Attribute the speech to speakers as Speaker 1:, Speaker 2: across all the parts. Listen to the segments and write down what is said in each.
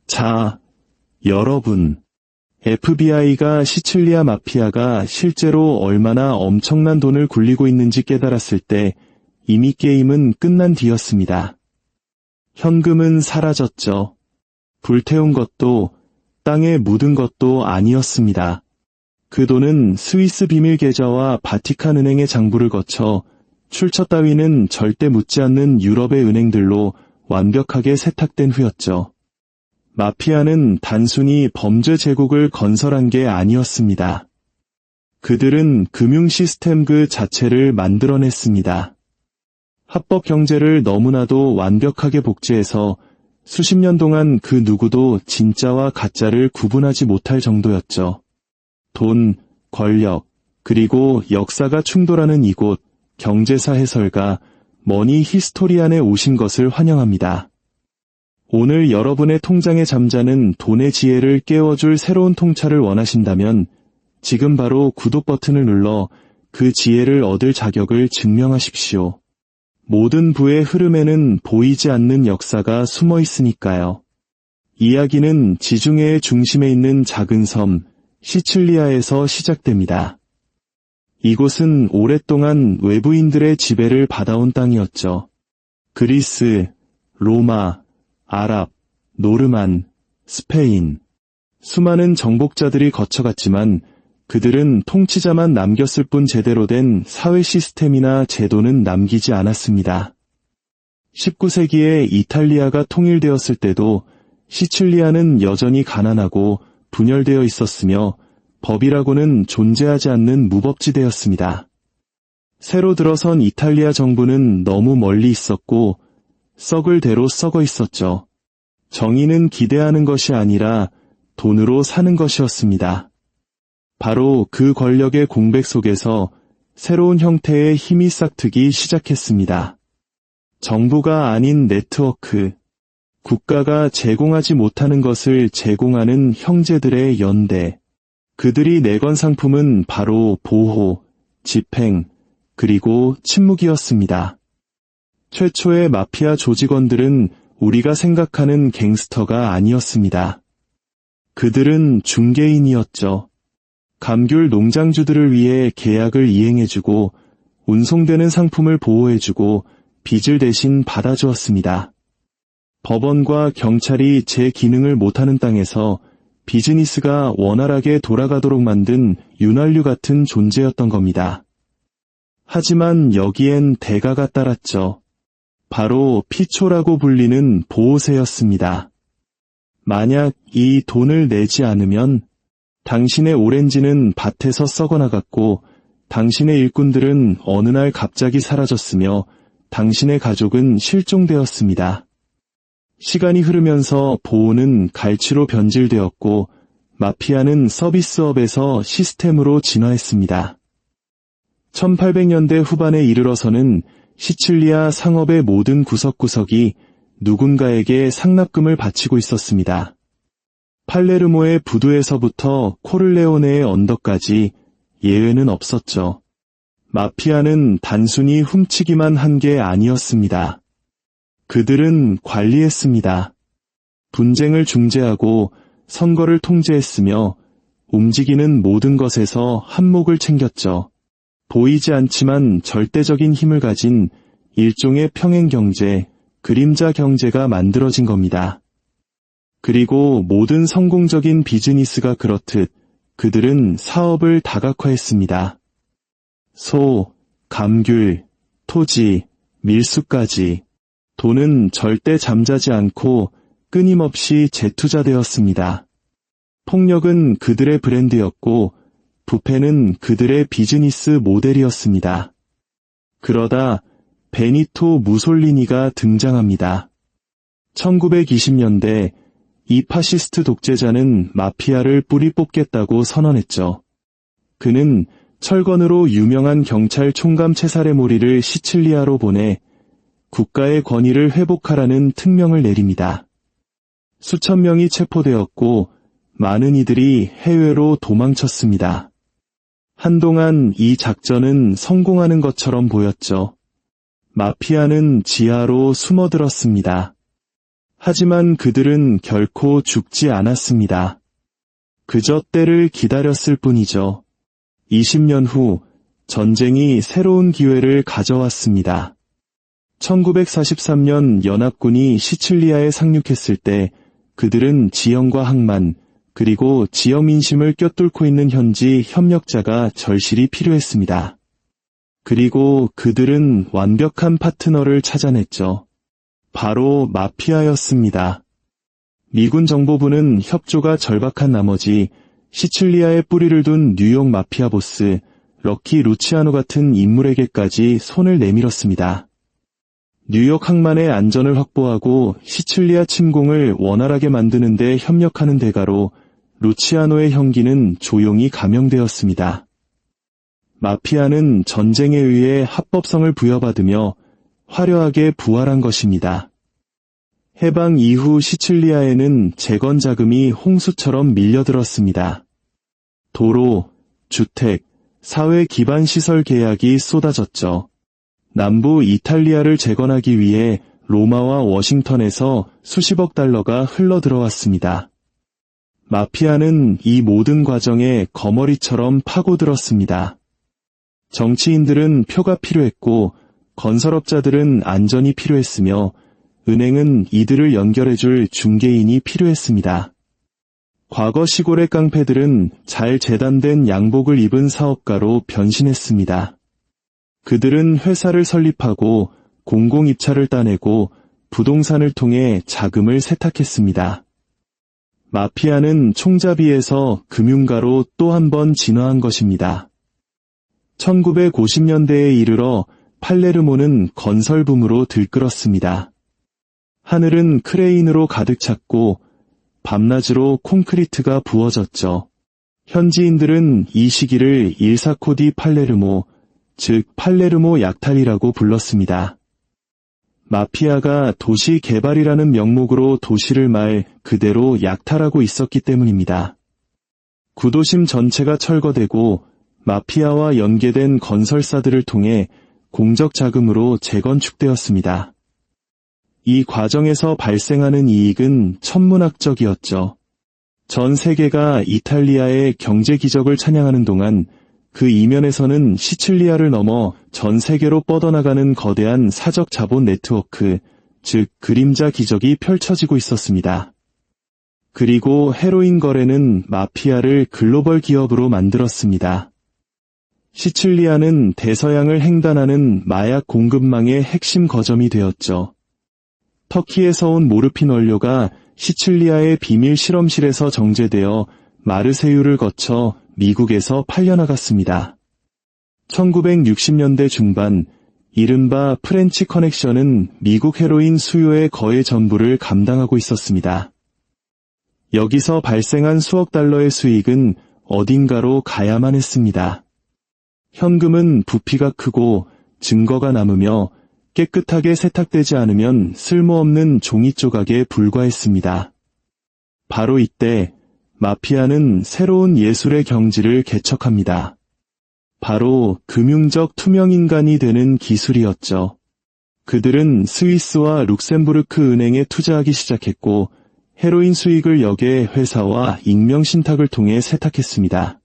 Speaker 1: 자, 여러분. FBI가 시칠리아 마피아가 실제로 얼마나 엄청난 돈을 굴리고 있는지 깨달았을 때 이미 게임은 끝난 뒤였습니다. 현금은 사라졌죠. 불태운 것도 땅에 묻은 것도 아니었습니다. 그 돈은 스위스 비밀 계좌와 바티칸 은행의 장부를 거쳐 출처 따위는 절대 묻지 않는 유럽의 은행들로 완벽하게 세탁된 후였죠. 마피아는 단순히 범죄 제국을 건설한 게 아니었습니다. 그들은 금융 시스템 그 자체를 만들어냈습니다. 합법 경제를 너무나도 완벽하게 복제해서 수십 년 동안 그 누구도 진짜와 가짜를 구분하지 못할 정도였죠. 돈, 권력, 그리고 역사가 충돌하는 이곳 경제사 해설가 머니 히스토리안에 오신 것을 환영합니다. 오늘 여러분의 통장에 잠자는 돈의 지혜를 깨워줄 새로운 통찰을 원하신다면 지금 바로 구독 버튼을 눌러 그 지혜를 얻을 자격을 증명하십시오. 모든 부의 흐름에는 보이지 않는 역사가 숨어 있으니까요. 이야기는 지중해의 중심에 있는 작은 섬 시칠리아에서 시작됩니다. 이곳은 오랫동안 외부인들의 지배를 받아온 땅이었죠. 그리스, 로마, 아랍, 노르만, 스페인. 수많은 정복자들이 거쳐갔지만 그들은 통치자만 남겼을 뿐 제대로 된 사회 시스템이나 제도는 남기지 않았습니다. 19세기에 이탈리아가 통일되었을 때도 시칠리아는 여전히 가난하고 분열되어 있었으며 법이라고는 존재하지 않는 무법지대였습니다. 새로 들어선 이탈리아 정부는 너무 멀리 있었고 썩을 대로 썩어 있었죠. 정의는 기대하는 것이 아니라 돈으로 사는 것이었습니다. 바로 그 권력의 공백 속에서 새로운 형태의 힘이 싹트기 시작했습니다. 정부가 아닌 네트워크, 국가가 제공하지 못하는 것을 제공하는 형제들의 연대. 그들이 내건 상품은 바로 보호, 집행, 그리고 침묵이었습니다. 최초의 마피아 조직원들은 우리가 생각하는 갱스터가 아니었습니다. 그들은 중개인이었죠. 감귤 농장주들을 위해 계약을 이행해주고 운송되는 상품을 보호해주고 빚을 대신 받아주었습니다. 법원과 경찰이 제 기능을 못하는 땅에서 비즈니스가 원활하게 돌아가도록 만든 윤활유 같은 존재였던 겁니다. 하지만 여기엔 대가가 따랐죠. 바로 피초라고 불리는 보호세였습니다. 만약 이 돈을 내지 않으면 당신의 오렌지는 밭에서 썩어나갔고 당신의 일꾼들은 어느 날 갑자기 사라졌으며 당신의 가족은 실종되었습니다. 시간이 흐르면서 보호는 갈취로 변질되었고 마피아는 서비스업에서 시스템으로 진화했습니다. 1800년대 후반에 이르러서는 시칠리아 상업의 모든 구석구석이 누군가에게 상납금을 바치고 있었습니다. 팔레르모의 부두에서부터 코를레오네의 언덕까지 예외는 없었죠. 마피아는 단순히 훔치기만 한 게 아니었습니다. 그들은 관리했습니다. 분쟁을 중재하고 선거를 통제했으며 움직이는 모든 것에서 한몫을 챙겼죠. 보이지 않지만 절대적인 힘을 가진 일종의 평행경제, 그림자 경제가 만들어진 겁니다. 그리고 모든 성공적인 비즈니스가 그렇듯 그들은 사업을 다각화했습니다. 소, 감귤, 토지, 밀수까지. 돈은 절대 잠자지 않고 끊임없이 재투자되었습니다. 폭력은 그들의 브랜드였고 부패는 그들의 비즈니스 모델이었습니다. 그러다 베니토 무솔리니가 등장합니다. 1920년대 이 파시스트 독재자는 마피아를 뿌리 뽑겠다고 선언했죠. 그는 철건으로 유명한 경찰 총감 체사레모리를 시칠리아로 보내 국가의 권위를 회복하라는 특명을 내립니다. 수천 명이 체포되었고 많은 이들이 해외로 도망쳤습니다. 한동안 이 작전은 성공하는 것처럼 보였죠. 마피아는 지하로 숨어들었습니다. 하지만 그들은 결코 죽지 않았습니다. 그저 때를 기다렸을 뿐이죠. 20년 후 전쟁이 새로운 기회를 가져왔습니다. 1943년 연합군이 시칠리아에 상륙했을 때 그들은 지형과 항만, 그리고 지역 민심을 꿰뚫고 있는 현지 협력자가 절실히 필요했습니다. 그리고 그들은 완벽한 파트너를 찾아냈죠. 바로 마피아였습니다. 미군 정보부는 협조가 절박한 나머지 시칠리아에 뿌리를 둔 뉴욕 마피아 보스 럭키 루치아노 같은 인물에게까지 손을 내밀었습니다. 뉴욕 항만의 안전을 확보하고 시칠리아 침공을 원활하게 만드는 데 협력하는 대가로 루치아노의 형기는 조용히 감형되었습니다. 마피아는 전쟁에 의해 합법성을 부여받으며 화려하게 부활한 것입니다. 해방 이후 시칠리아에는 재건 자금이 홍수처럼 밀려들었습니다. 도로, 주택, 사회 기반 시설 계약이 쏟아졌죠. 남부 이탈리아를 재건하기 위해 로마와 워싱턴에서 수십억 달러가 흘러들어왔습니다. 마피아는 이 모든 과정에 거머리처럼 파고들었습니다. 정치인들은 표가 필요했고 건설업자들은 안전이 필요했으며 은행은 이들을 연결해줄 중개인이 필요했습니다. 과거 시골의 깡패들은 잘 재단된 양복을 입은 사업가로 변신했습니다. 그들은 회사를 설립하고 공공입찰을 따내고 부동산을 통해 자금을 세탁했습니다. 마피아는 총잡이에서 금융가로 또 한 번 진화한 것입니다. 1950년대에 이르러 팔레르모는 건설붐으로 들끓었습니다. 하늘은 크레인으로 가득 찼고 밤낮으로 콘크리트가 부어졌죠. 현지인들은 이 시기를 일사코디 팔레르모, 즉 팔레르모 약탈이라고 불렀습니다. 마피아가 도시 개발이라는 명목으로 도시를 말 그대로 약탈하고 있었기 때문입니다. 구도심 전체가 철거되고 마피아와 연계된 건설사들을 통해 공적 자금으로 재건축되었습니다. 이 과정에서 발생하는 이익은 천문학적이었죠. 전 세계가 이탈리아의 경제 기적을 찬양하는 동안 그 이면에서는 시칠리아를 넘어 전 세계로 뻗어나가는 거대한 사적 자본 네트워크, 즉 그림자 기적이 펼쳐지고 있었습니다. 그리고 헤로인 거래는 마피아를 글로벌 기업으로 만들었습니다. 시칠리아는 대서양을 횡단하는 마약 공급망의 핵심 거점이 되었죠. 터키에서 온 모르핀 원료가 시칠리아의 비밀 실험실에서 정제되어 마르세유를 거쳐 미국에서 팔려나갔습니다. 1960년대 중반, 이른바 프렌치 커넥션은 미국 헤로인 수요의 거의 전부를 감당하고 있었습니다. 여기서 발생한 수억 달러의 수익은 어딘가로 가야만 했습니다. 현금은 부피가 크고 증거가 남으며 깨끗하게 세탁되지 않으면 쓸모없는 종이 조각에 불과했습니다. 바로 이때 마피아는 새로운 예술의 경지를 개척합니다. 바로 금융적 투명인간이 되는 기술이었죠. 그들은 스위스와 룩셈부르크 은행에 투자하기 시작했고 헤로인 수익을 역의 회사와 익명신탁을 통해 세탁했습니다.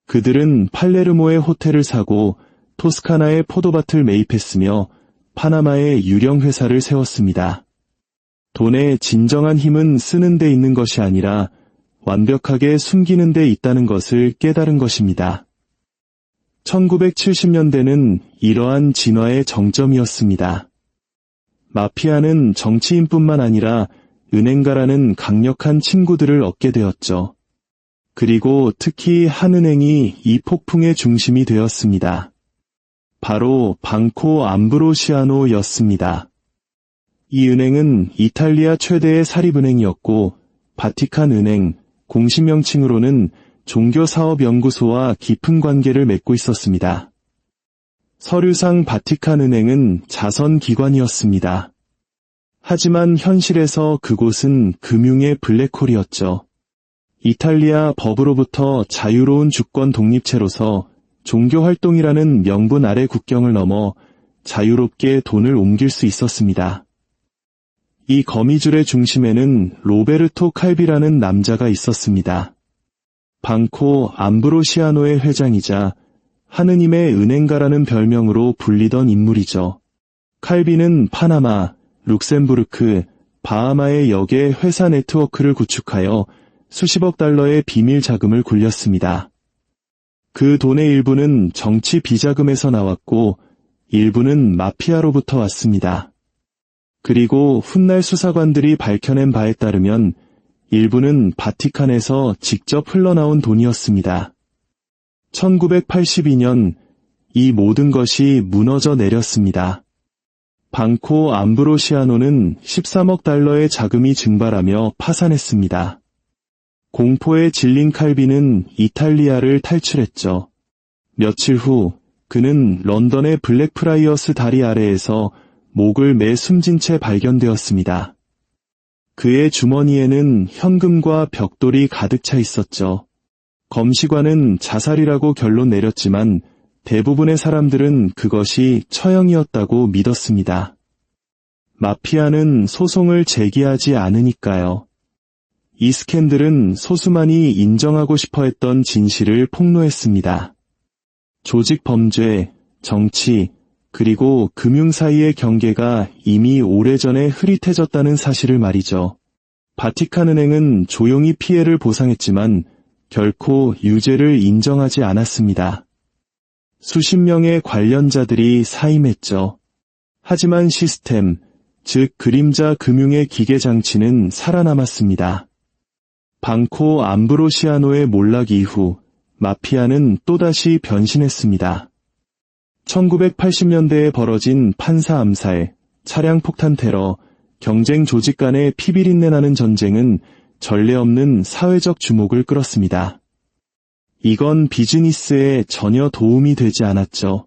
Speaker 1: 그들은 팔레르모의 호텔을 사고 토스카나의 포도밭을 매입했으며 파나마에 유령 회사를 세웠습니다. 돈의 진정한 힘은 쓰는 데 있는 것이 아니라 완벽하게 숨기는 데 있다는 것을 깨달은 것입니다. 1970년대는 이러한 진화의 정점이었습니다. 마피아는 정치인뿐만 아니라 은행가라는 강력한 친구들을 얻게 되었죠. 그리고 특히 한 은행이 이 폭풍의 중심이 되었습니다. 바로 방코 암브로시아노였습니다. 이 은행은 이탈리아 최대의 사립은행이었고 바티칸 은행, 공식 명칭으로는 종교사업연구소와 깊은 관계를 맺고 있었습니다. 서류상 바티칸 은행은 자선기관이었습니다. 하지만 현실에서 그곳은 금융의 블랙홀이었죠. 이탈리아 법으로부터 자유로운 주권 독립체로서 종교활동이라는 명분 아래 국경을 넘어 자유롭게 돈을 옮길 수 있었습니다. 이 거미줄의 중심에는 로베르토 칼비라는 남자가 있었습니다. 방코 암브로시아노의 회장이자 하느님의 은행가라는 별명으로 불리던 인물이죠. 칼비는 파나마, 룩셈부르크, 바하마의 역에 회사 네트워크를 구축하여 수십억 달러의 비밀 자금을 굴렸습니다. 그 돈의 일부는 정치 비자금에서 나왔고 일부는 마피아로부터 왔습니다. 그리고 훗날 수사관들이 밝혀낸 바에 따르면 일부는 바티칸에서 직접 흘러나온 돈이었습니다. 1982년 이 모든 것이 무너져 내렸습니다. 방코 암브로시아노는 13억 달러의 자금이 증발하며 파산했습니다. 공포에 질린 칼비는 이탈리아를 탈출했죠. 며칠 후 그는 런던의 블랙프라이어스 다리 아래에서 목을 매 숨진 채 발견되었습니다. 그의 주머니에는 현금과 벽돌이 가득 차 있었죠. 검시관은 자살이라고 결론 내렸지만 대부분의 사람들은 그것이 처형이었다고 믿었습니다. 마피아는 소송을 제기하지 않으니까요. 이 스캔들은 소수만이 인정하고 싶어 했던 진실을 폭로했습니다. 조직 범죄, 정치, 그리고 금융 사이의 경계가 이미 오래전에 흐릿해졌다는 사실을 말이죠. 바티칸 은행은 조용히 피해를 보상했지만 결코 유죄를 인정하지 않았습니다. 수십 명의 관련자들이 사임했죠. 하지만 시스템, 즉 그림자 금융의 기계장치는 살아남았습니다. 방코 암브로시아노의 몰락 이후 마피아는 또다시 변신했습니다. 1980년대에 벌어진 판사 암살, 차량 폭탄 테러, 경쟁 조직 간의 피비린내 나는 전쟁은 전례 없는 사회적 주목을 끌었습니다. 이건 비즈니스에 전혀 도움이 되지 않았죠.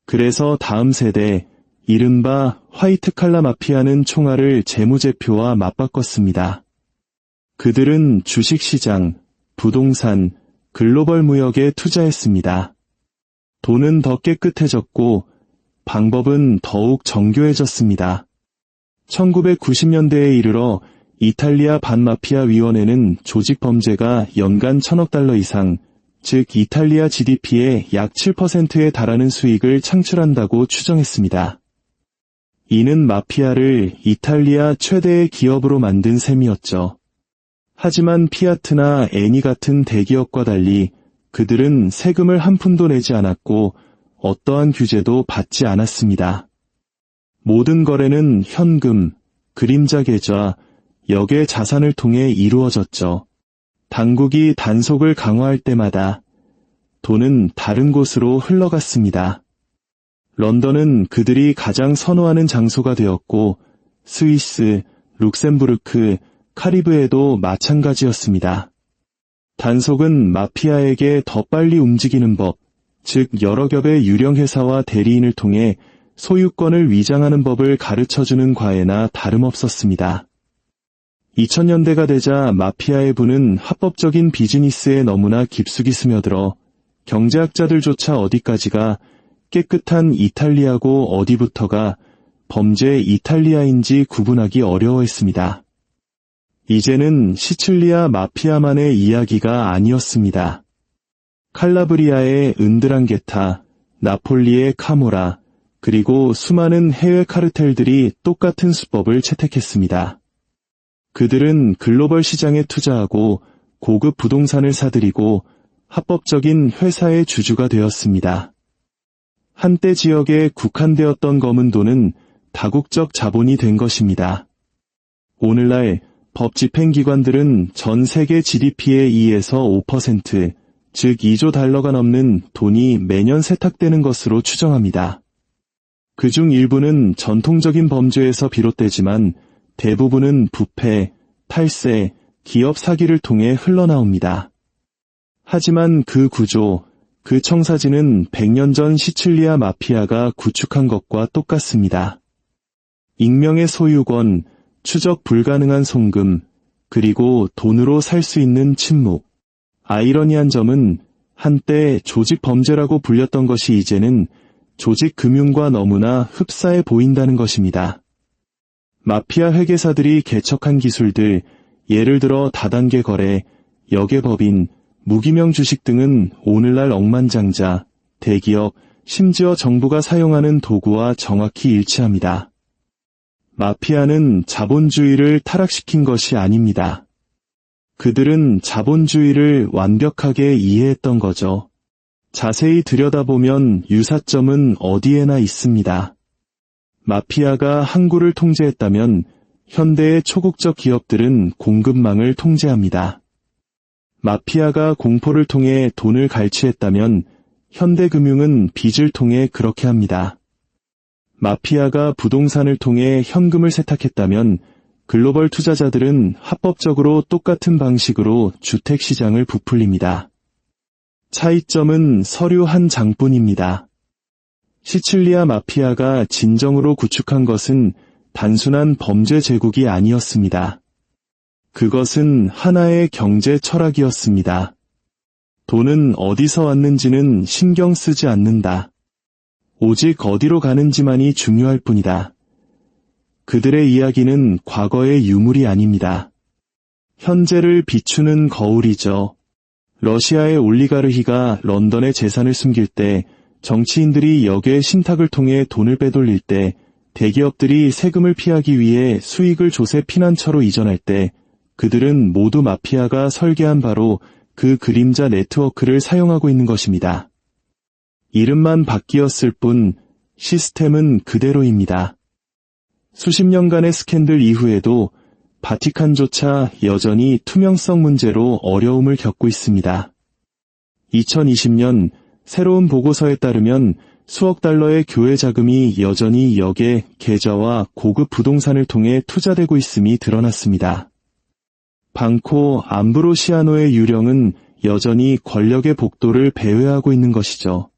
Speaker 1: 그래서 다음 세대, 이른바 화이트칼라 마피아는 총알을 재무제표와 맞바꿨습니다. 그들은 주식시장, 부동산, 글로벌 무역에 투자했습니다. 돈은 더 깨끗해졌고 방법은 더욱 정교해졌습니다. 1990년대에 이르러 이탈리아 반마피아 위원회는 조직 범죄가 연간 1,000억 달러 이상, 즉 이탈리아 GDP의 약 7%에 달하는 수익을 창출한다고 추정했습니다. 이는 마피아를 이탈리아 최대의 기업으로 만든 셈이었죠. 하지만 피아트나 애니 같은 대기업과 달리 그들은 세금을 한 푼도 내지 않았고 어떠한 규제도 받지 않았습니다. 모든 거래는 현금, 그림자 계좌, 역의 자산을 통해 이루어졌죠. 당국이 단속을 강화할 때마다 돈은 다른 곳으로 흘러갔습니다. 런던은 그들이 가장 선호하는 장소가 되었고 스위스, 룩셈부르크, 카리브해도 마찬가지였습니다. 단속은 마피아에게 더 빨리 움직이는 법, 즉 여러 겹의 유령 회사와 대리인을 통해 소유권을 위장하는 법을 가르쳐주는 과외나 다름없었습니다. 2000년대가 되자 마피아의 부는 합법적인 비즈니스에 너무나 깊숙이 스며들어 경제학자들조차 어디까지가 깨끗한 이탈리아고 어디부터가 범죄 이탈리아인지 구분하기 어려워했습니다. 이제는 시칠리아 마피아만의 이야기가 아니었습니다. 칼라브리아의 은드랑게타, 나폴리의 카모라, 그리고 수많은 해외 카르텔들이 똑같은 수법을 채택했습니다. 그들은 글로벌 시장에 투자하고 고급 부동산을 사들이고 합법적인 회사의 주주가 되었습니다. 한때 지역에 국한되었던 검은 돈은 다국적 자본이 된 것입니다. 오늘날 법 집행기관들은 전 세계 GDP의 2에서 5%, 즉 2조 달러가 넘는 돈이 매년 세탁되는 것으로 추정합니다. 그중 일부는 전통적인 범죄에서 비롯되지만 대부분은 부패, 탈세, 기업 사기를 통해 흘러나옵니다. 하지만 그 구조, 그 청사진은 100년 전 시칠리아 마피아가 구축한 것과 똑같습니다. 익명의 소유권, 추적 불가능한 송금, 그리고 돈으로 살 수 있는 침묵. 아이러니한 점은 한때 조직 범죄라고 불렸던 것이 이제는 조직 금융과 너무나 흡사해 보인다는 것입니다. 마피아 회계사들이 개척한 기술들, 예를 들어 다단계 거래, 역외법인, 무기명 주식 등은 오늘날 억만장자, 대기업, 심지어 정부가 사용하는 도구와 정확히 일치합니다. 마피아는 자본주의를 타락시킨 것이 아닙니다. 그들은 자본주의를 완벽하게 이해했던 거죠. 자세히 들여다보면 유사점은 어디에나 있습니다. 마피아가 항구를 통제했다면 현대의 초국적 기업들은 공급망을 통제합니다. 마피아가 공포를 통해 돈을 갈취했다면 현대금융은 빚을 통해 그렇게 합니다. 마피아가 부동산을 통해 현금을 세탁했다면 글로벌 투자자들은 합법적으로 똑같은 방식으로 주택시장을 부풀립니다. 차이점은 서류 한 장뿐입니다. 시칠리아 마피아가 진정으로 구축한 것은 단순한 범죄 제국이 아니었습니다. 그것은 하나의 경제 철학이었습니다. 돈은 어디서 왔는지는 신경 쓰지 않는다. 오직 어디로 가는지만이 중요할 뿐이다. 그들의 이야기는 과거의 유물이 아닙니다. 현재를 비추는 거울이죠. 러시아의 올리가르히가 런던의 재산을 숨길 때, 정치인들이 역의 신탁을 통해 돈을 빼돌릴 때, 대기업들이 세금을 피하기 위해 수익을 조세 피난처로 이전할 때, 그들은 모두 마피아가 설계한 바로 그 그림자 네트워크를 사용하고 있는 것입니다. 이름만 바뀌었을 뿐 시스템은 그대로입니다. 수십 년간의 스캔들 이후에도 바티칸조차 여전히 투명성 문제로 어려움을 겪고 있습니다. 2020년 새로운 보고서에 따르면 수억 달러의 교회 자금이 여전히 역의 계좌와 고급 부동산을 통해 투자되고 있음이 드러났습니다. 방코 암브로시아노의 유령은 여전히 권력의 복도를 배회하고 있는 것이죠.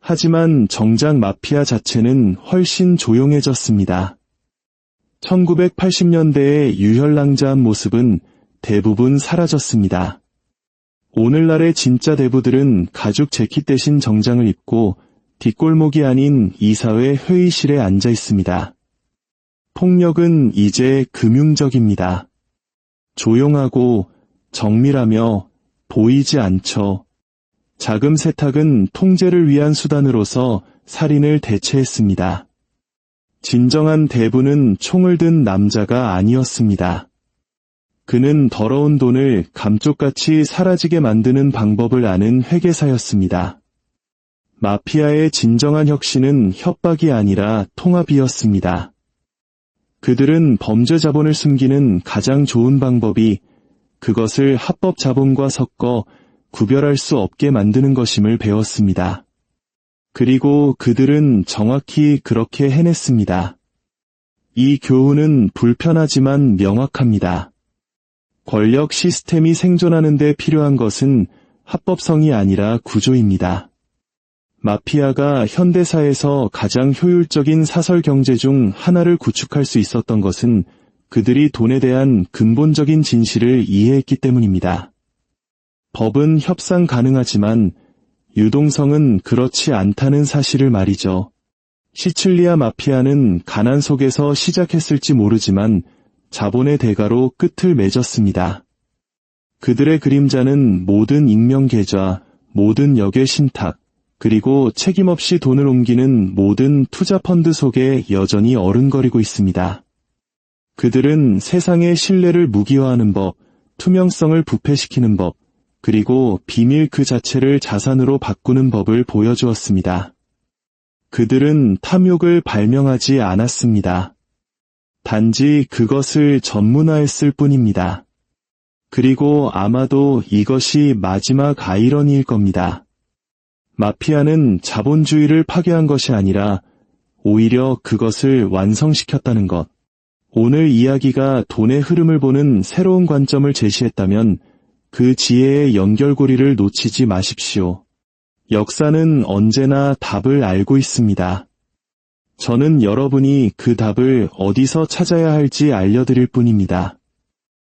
Speaker 1: 하지만 정작 마피아 자체는 훨씬 조용해졌습니다. 1980년대의 유혈랑자한 모습은 대부분 사라졌습니다. 오늘날의 진짜 대부들은 가죽 재킷 대신 정장을 입고 뒷골목이 아닌 이사회 회의실에 앉아 있습니다. 폭력은 이제 금융적입니다. 조용하고 정밀하며 보이지 않죠. 자금 세탁은 통제를 위한 수단으로서 살인을 대체했습니다. 진정한 대부는 총을 든 남자가 아니었습니다. 그는 더러운 돈을 감쪽같이 사라지게 만드는 방법을 아는 회계사였습니다. 마피아의 진정한 혁신은 협박이 아니라 통합이었습니다. 그들은 범죄 자본을 숨기는 가장 좋은 방법이 그것을 합법 자본과 섞어 구별할 수 없게 만드는 것임을 배웠습니다. 그리고 그들은 정확히 그렇게 해냈습니다. 이 교훈은 불편하지만 명확합니다. 권력 시스템이 생존하는 데 필요한 것은 합법성이 아니라 구조입니다. 마피아가 현대사에서 가장 효율적인 사설 경제 중 하나를 구축할 수 있었던 것은 그들이 돈에 대한 근본적인 진실을 이해했기 때문입니다. 법은 협상 가능하지만 유동성은 그렇지 않다는 사실을 말이죠. 시칠리아 마피아는 가난 속에서 시작했을지 모르지만 자본의 대가로 끝을 맺었습니다. 그들의 그림자는 모든 익명 계좌, 모든 역의 신탁, 그리고 책임없이 돈을 옮기는 모든 투자 펀드 속에 여전히 어른거리고 있습니다. 그들은 세상의 신뢰를 무기화하는 법, 투명성을 부패시키는 법, 그리고 비밀 그 자체를 자산으로 바꾸는 법을 보여주었습니다. 그들은 탐욕을 발명하지 않았습니다. 단지 그것을 전문화했을 뿐입니다. 그리고 아마도 이것이 마지막 아이러니일 겁니다. 마피아는 자본주의를 파괴한 것이 아니라 오히려 그것을 완성시켰다는 것. 오늘 이야기가 돈의 흐름을 보는 새로운 관점을 제시했다면 그 지혜의 연결고리를 놓치지 마십시오. 역사는 언제나 답을 알고 있습니다. 저는 여러분이 그 답을 어디서 찾아야 할지 알려드릴 뿐입니다.